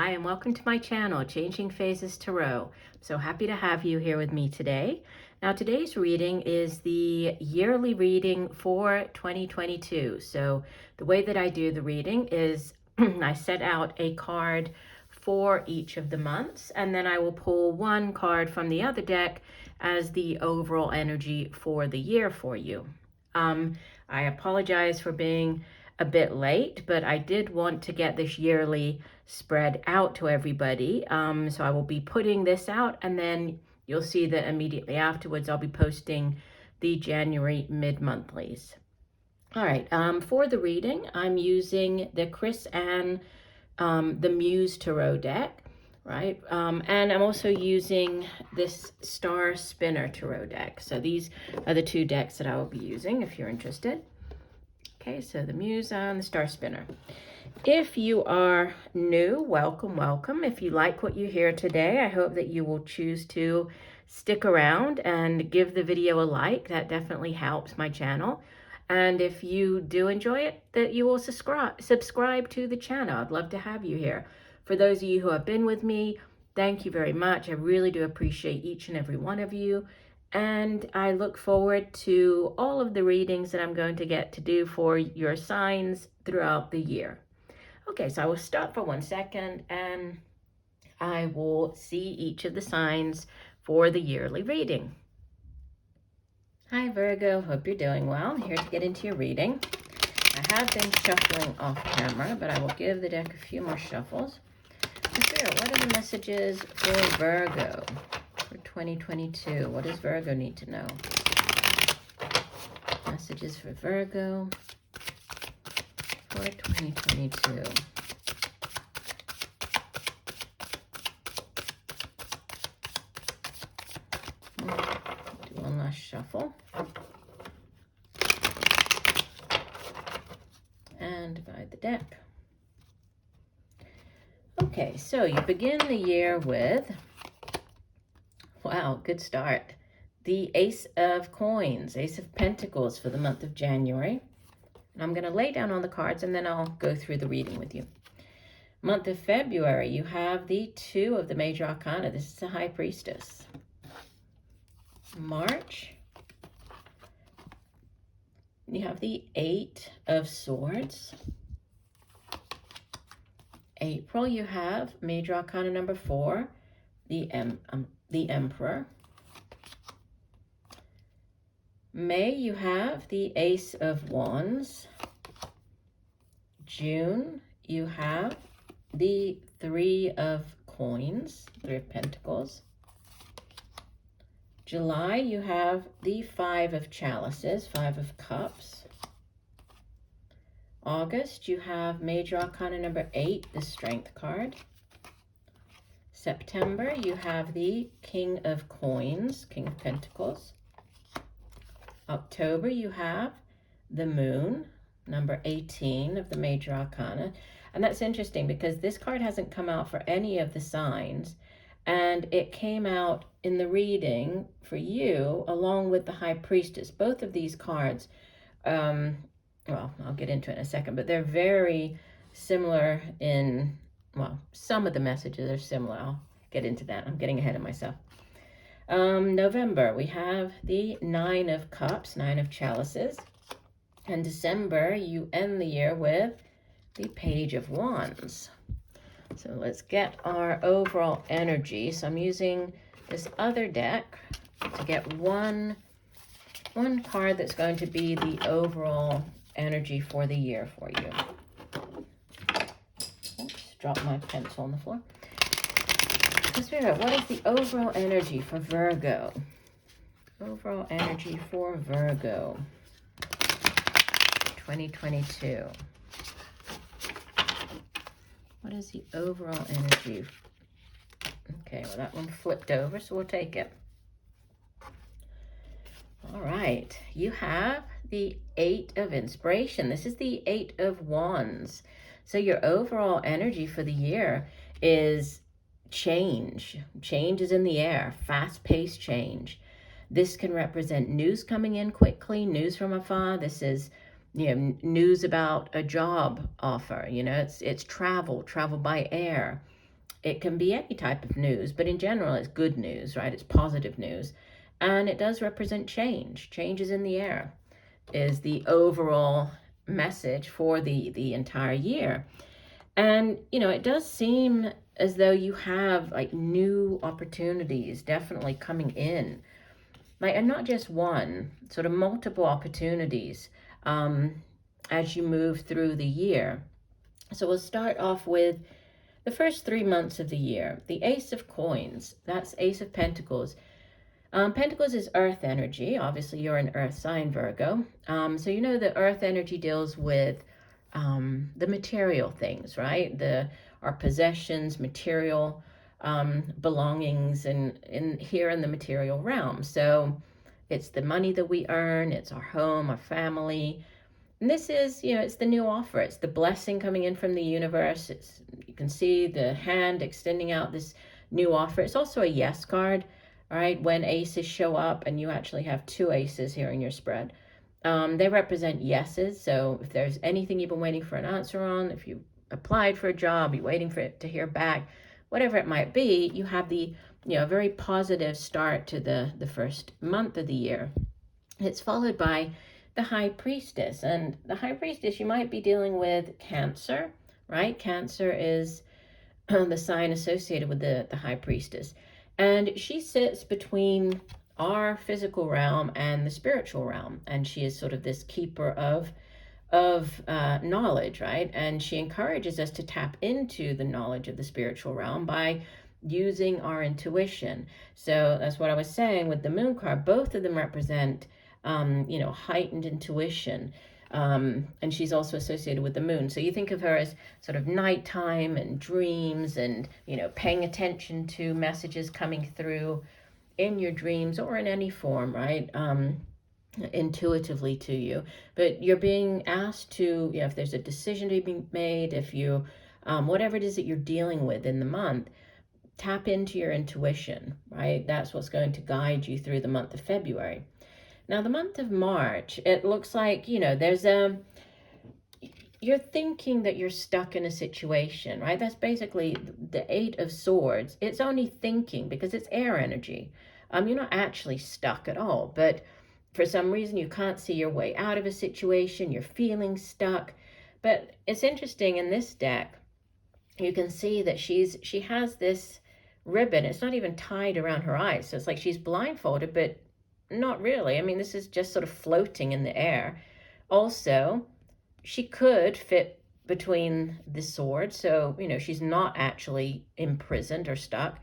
Hi, and welcome to my channel, Changing Phases Tarot. So happy to have you here with me today. Now, today's reading is the yearly reading for 2022. So the way that I do the reading is I set out a card for each of the months, and then I will pull one card from the other deck as the overall energy for the year for you. I apologize for being a bit late, but I did want to get this yearly spread out to everybody. So I will be putting this out, and then you'll see that immediately afterwards I'll be posting the January mid-monthlies. All right, for the reading, I'm using the Chris Ann, the Muse Tarot deck, right? And I'm also using this Star Spinner Tarot deck. So these are the two decks that I will be using if you're interested. Okay, so the Muse and the Star Spinner. If you are new, welcome, welcome. If you like what you hear today, I hope that you will choose to stick around and give the video a like. That definitely helps my channel. And if you do enjoy it, that you will subscribe to the channel. I'd love to have you here. For those of you who have been with me, thank you very much. I really do appreciate each and every one of you. And I look forward to all of the readings that I'm going to get to do for your signs throughout the year. Okay, so I will stop for 1 second and I will see each of the signs for the yearly reading. Hi Virgo, hope you're doing well. I'm here to get into your reading. I have been shuffling off camera, but I will give the deck a few more shuffles. Spirit, what are the messages for Virgo for 2022? What does Virgo need to know? Messages for Virgo for 2022. Do one last shuffle. And divide the deck. Okay, so you begin the year with, wow, good start. The Ace of Coins, Ace of Pentacles for the month of January. And I'm going to lay down on the cards and then I'll go through the reading with you. Month of February, you have the Two of the Major Arcana. This is the High Priestess. March, you have the Eight of Swords. April, you have Major Arcana number 4, the Emperor. May, you have the Ace of Wands. June, you have the Three of Coins, Three of Pentacles. July, you have the Five of Chalices, Five of Cups. August, you have Major Arcana number 8, the Strength card. September, you have the King of Coins, King of Pentacles. October, you have the Moon, number 18 of the Major Arcana. And that's interesting because this card hasn't come out for any of the signs. And it came out in the reading for you along with the High Priestess. Both of these cards, well, I'll get into it in a second, but they're very similar in, well, some of the messages are similar. I'll get into that. I'm getting ahead of myself. November, we have the Nine of Cups, Nine of Chalices. And December, you end the year with the Page of Wands. So let's get our overall energy. So I'm using this other deck to get one card that's going to be the overall energy for the year for you. Oops, dropped my pencil on the floor. Spirit, what is the overall energy for Virgo? Overall energy for Virgo 2022. What is the overall energy? Okay, well that one flipped over, so we'll take it. All right, you have the Eight of Inspiration. This is the Eight of Wands. So your overall energy for the year is change. Change is in the air, fast-paced change. This can represent news coming in quickly, news from afar. This is, news about a job offer. It's travel by air. it can be any type of news, but in general, it's good news, right? It's positive news. And it does represent change. Change is in the air, is the overall message for the entire year. And, you know, it does seem as though you have like new opportunities definitely coming in. Like, and not just one, sort of multiple opportunities as you move through the year. So we'll start off with the first 3 months of the year. The Ace of Coins, that's Ace of Pentacles. Pentacles is earth energy. Obviously, you're an earth sign, Virgo. So you know the earth energy deals with the material things, right? Our possessions, material belongings in here in the material realm. So it's the money that we earn, it's our home, our family. And this is, you know, it's the new offer. It's the blessing coming in from the universe. You can see the hand extending out this new offer. It's also a yes card, right? When aces show up, and you actually have 2 aces here in your spread, they represent yeses. So if there's anything you've been waiting for an answer on, if you applied for a job, you're waiting for it to hear back, whatever it might be, you have the, you know, very positive start to the first month of the year. It's followed by the High Priestess. And the High Priestess, you might be dealing with Cancer, right? Cancer is the sign associated with the High Priestess. And she sits between our physical realm and the spiritual realm. And she is sort of this keeper of knowledge, right? And she encourages us to tap into the knowledge of the spiritual realm by using our intuition. So that's what I was saying with the Moon card. Both of them represent you know, heightened intuition. And she's also associated with the moon. So you think of her as sort of nighttime and dreams and, you know, paying attention to messages coming through in your dreams or in any form, right? Intuitively to you. But you're being asked to, you know, if there's a decision to be made, if you, whatever it is that you're dealing with in the month, tap into your intuition, right? That's what's going to guide you through the month of February. Now, the month of March, it looks like, you know, you're thinking that you're stuck in a situation, right? That's basically the 8 of Swords. It's only thinking because it's air energy. You're not actually stuck at all, but for some reason you can't see your way out of a situation. You're feeling stuck. But it's interesting in this deck, you can see that she has this ribbon. It's not even tied around her eyes. So it's like she's blindfolded, but not really. I mean, this is just sort of floating in the air. Also, she could fit between the swords. So, you know, she's not actually imprisoned or stuck.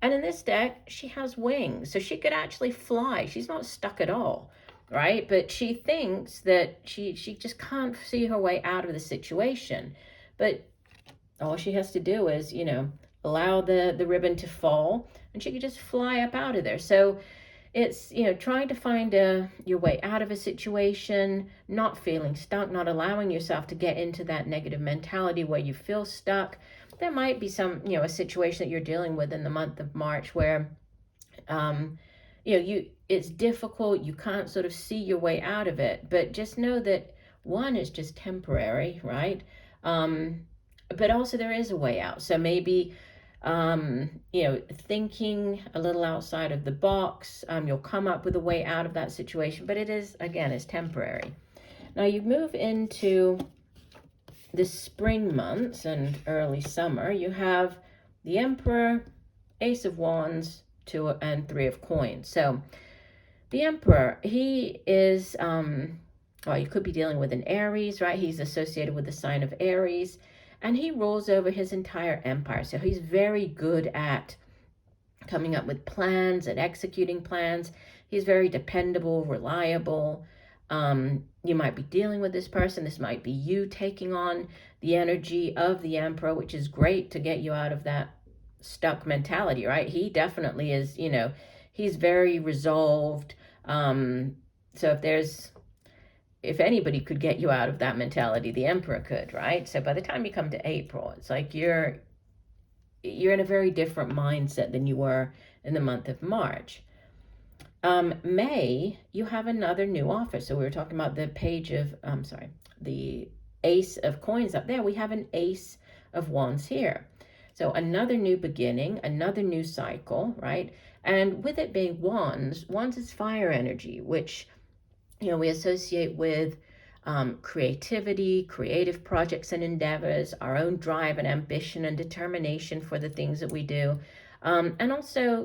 And in this deck, she has wings. So she could actually fly. She's not stuck at all, right? But she thinks that she just can't see her way out of the situation. But all she has to do is, you know, allow the ribbon to fall, and she could just fly up out of there. So it's, you know, trying to find your way out of a situation, not feeling stuck, not allowing yourself to get into that negative mentality where you feel stuck. There might be some, you know, a situation that you're dealing with in the month of March where, you know, it's difficult. You can't sort of see your way out of it. But just know that one is just temporary, right? But also there is a way out. So maybe, you know, thinking a little outside of the box, you'll come up with a way out of that situation, but it is, again, it's temporary. Now you move into the spring months and early summer. You have the Emperor, Ace of Wands, 2 and 3 of Coins. So the Emperor, he is, well, you could be dealing with an Aries, right? He's associated with the sign of Aries. And he rules over his entire empire. So he's very good at coming up with plans and executing plans. He's very dependable, reliable. You might be dealing with this person. This might be you taking on the energy of the Emperor, which is great to get you out of that stuck mentality, right? He definitely is, you know, he's very resolved. So if anybody could get you out of that mentality, the Emperor could, right? So by the time you come to April, it's like you're in a very different mindset than you were in the month of March. May, you have another new offer. So we were talking about the the Ace of Coins up there. We have an Ace of Wands here. So another new beginning, another new cycle, right? And with it being wands, wands is fire energy, which, we associate with creativity, creative projects and endeavors, our own drive and ambition and determination for the things that we do. And also,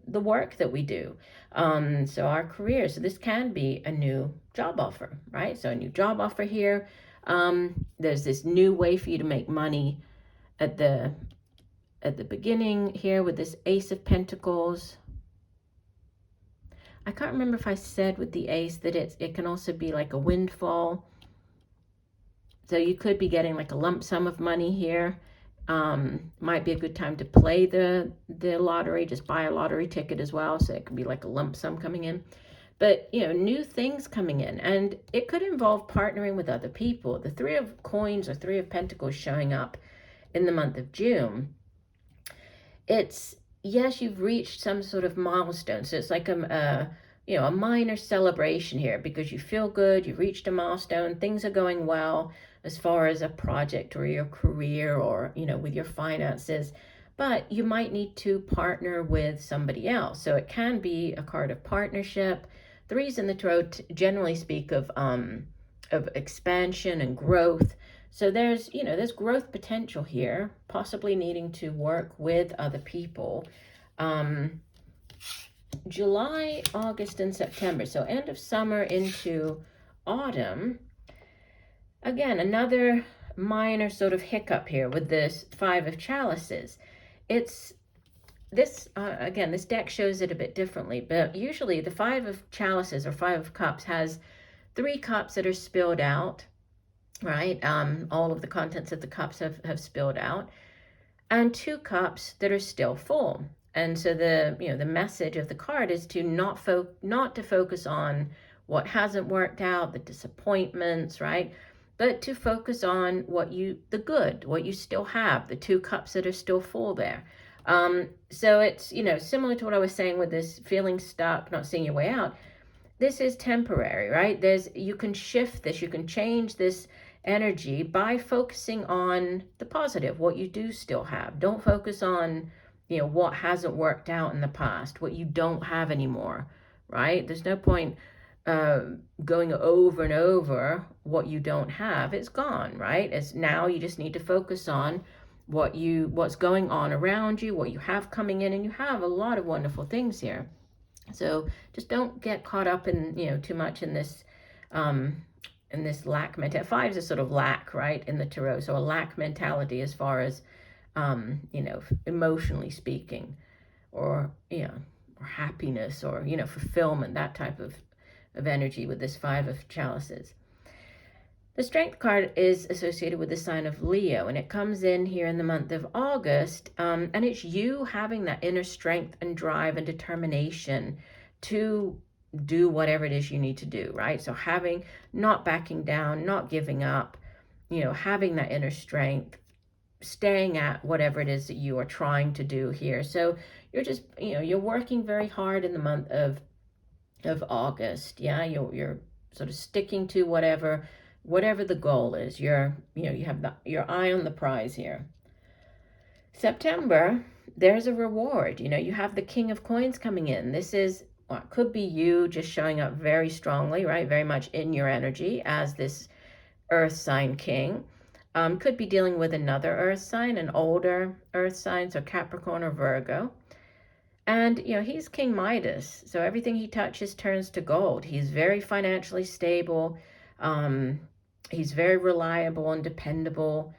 the work that we do. So our career. So this can be a new job offer, right? So a new job offer here. There's this new way for you to make money at the beginning here with this Ace of Pentacles. I can't remember if I said with the ace that it can also be like a windfall. So you could be getting like a lump sum of money here. Might be a good time to play the lottery, just buy a lottery ticket as well. So it could be like a lump sum coming in. But, new things coming in. And it could involve partnering with other people. The Three of Coins or Three of Pentacles showing up in the month of June. It's, yes, you've reached some sort of milestone. So it's like a minor celebration here because you feel good, you've reached a milestone, things are going well as far as a project or your career or, with your finances. But you might need to partner with somebody else. So it can be a card of partnership. Threes in the tarot generally speak of expansion and growth. So there's growth potential here, possibly needing to work with other people. July, August, and September. So end of summer into autumn. Again, another minor sort of hiccup here with this Five of Chalices. It's this, again, this deck shows it a bit differently, but usually the Five of Chalices or Five of Cups has 3 cups that are spilled out, right? All of the contents of the cups have spilled out, and 2 cups that are still full. And so the message of the card is to not to focus on what hasn't worked out, the disappointments, right? But to focus on what you still have, the 2 cups that are still full there. So it's, similar to what I was saying with this feeling stuck, not seeing your way out. This is temporary, right? You can shift this, you can change this energy by focusing on the positive, what you do still have. Don't focus on, what hasn't worked out in the past, what you don't have anymore, right? There's no point going over and over what you don't have. It's gone, right? It's now you just need to focus on what's going on around you, what you have coming in, and you have a lot of wonderful things here. So just don't get caught up in, too much in this lack mentality. 5 is a sort of lack, right, in the tarot. So a lack mentality as far as, emotionally speaking, or happiness, or, fulfillment, that type of energy with this Five of Chalices. The Strength card is associated with the sign of Leo, and it comes in here in the month of August, and it's you having that inner strength and drive and determination to do whatever it is you need to do, right? So not backing down, not giving up, having that inner strength, staying at whatever it is that you are trying to do here. So you're just, you're working very hard in the month of August. Yeah, you're sort of sticking to whatever the goal is. You have your eye on the prize here. September, there's a reward. You have the King of Coins coming in. This is it could be you just showing up very strongly, right? Very much in your energy as this earth sign king. Could be dealing with another earth sign, an older earth sign, so Capricorn or Virgo. And, he's King Midas, so everything he touches turns to gold. He's very financially stable. He's very reliable and dependable.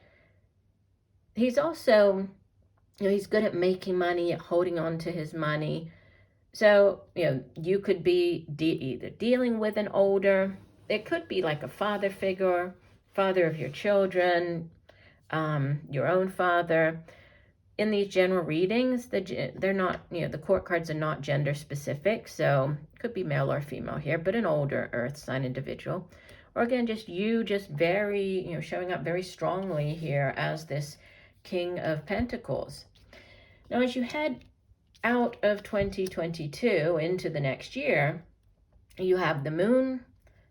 He's also, he's good at making money, at holding on to his money. So, you could be either dealing with an older, it could be like a father figure, father of your children, your own father. In these general readings, they're not, the court cards are not gender specific, so it could be male or female here, but an older earth sign individual. Or again, just very, showing up very strongly here as this King of Pentacles. Now, as you head out of 2022 into the next year, you have the Moon,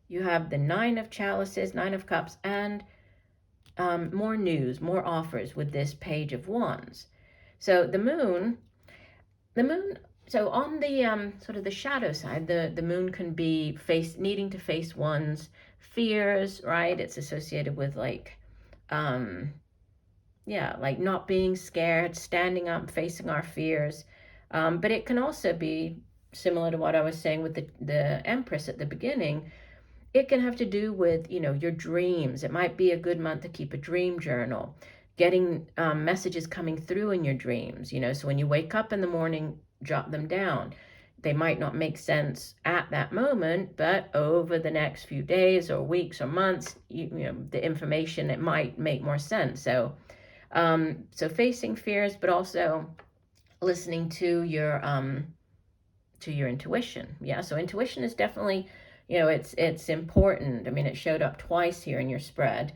you have the Nine of Chalices, Nine of Cups, and more news, more offers with this Page of Wands. So the moon, so on the sort of the shadow side, the moon can be needing to face one's fears, right? It's associated with like, yeah, like not being scared, standing up, facing our fears. But it can also be similar to what I was saying with the Empress at the beginning. It can have to do with, your dreams. It might be a good month to keep a dream journal, getting messages coming through in your dreams, so when you wake up in the morning, jot them down. They might not make sense at that moment, but over the next few days or weeks or months, the information, it might make more sense. So facing fears, but also listening to your intuition. Yeah, so intuition is definitely, it's important. I mean, it showed up twice here in your spread,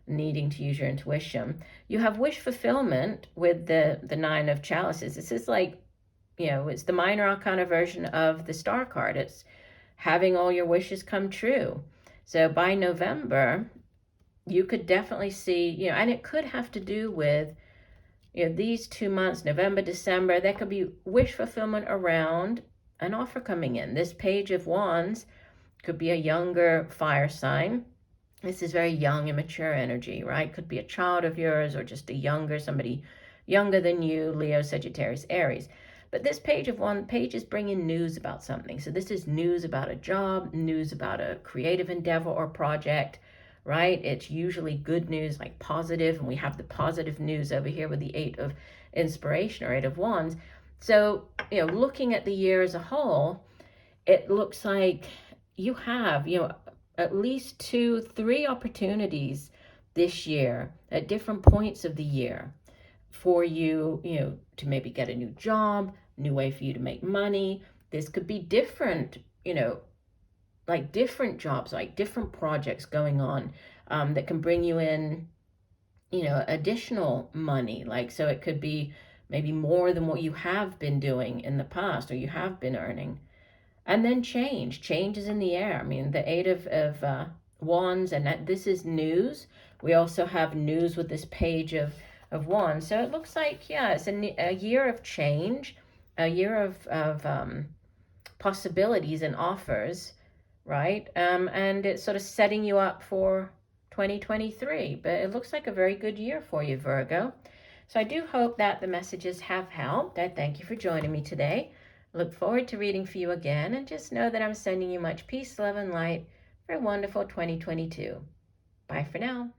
needing to use your intuition. You have wish fulfillment with the Nine of Chalices. This is like, it's the minor arcana version of the Star card. It's having all your wishes come true. So by November, you could definitely see, and it could have to do with, these 2 months, November, December, there could be wish fulfillment around an offer coming in. This Page of Wands could be a younger fire sign. This is very young, immature energy, right? Could be a child of yours or just somebody younger than you, Leo, Sagittarius, Aries. But this Page is bringing news about something. So this is news about a job, news about a creative endeavor or project, right? It's usually good news, like positive, and we have the positive news over here with the Eight of Inspiration or Eight of Wands. So, looking at the year as a whole, it looks like you have, at least 2-3 opportunities this year at different points of the year for you, to maybe get a new job, new way for you to make money. This could be different, like different jobs, like different projects going on that can bring you in, additional money. Like, so it could be maybe more than what you have been doing in the past or you have been earning. And then change is in the air. I mean, the Eight of Wands, and this is news. We also have news with this Page of Wands. So it looks like, yeah, it's a year of change, a year of possibilities and offers, right? And it's sort of setting you up for 2023. But it looks like a very good year for you, Virgo. So I do hope that the messages have helped. I thank you for joining me today. Look forward to reading for you again, and just know that I'm sending you much peace, love, and light for a wonderful 2022. Bye for now.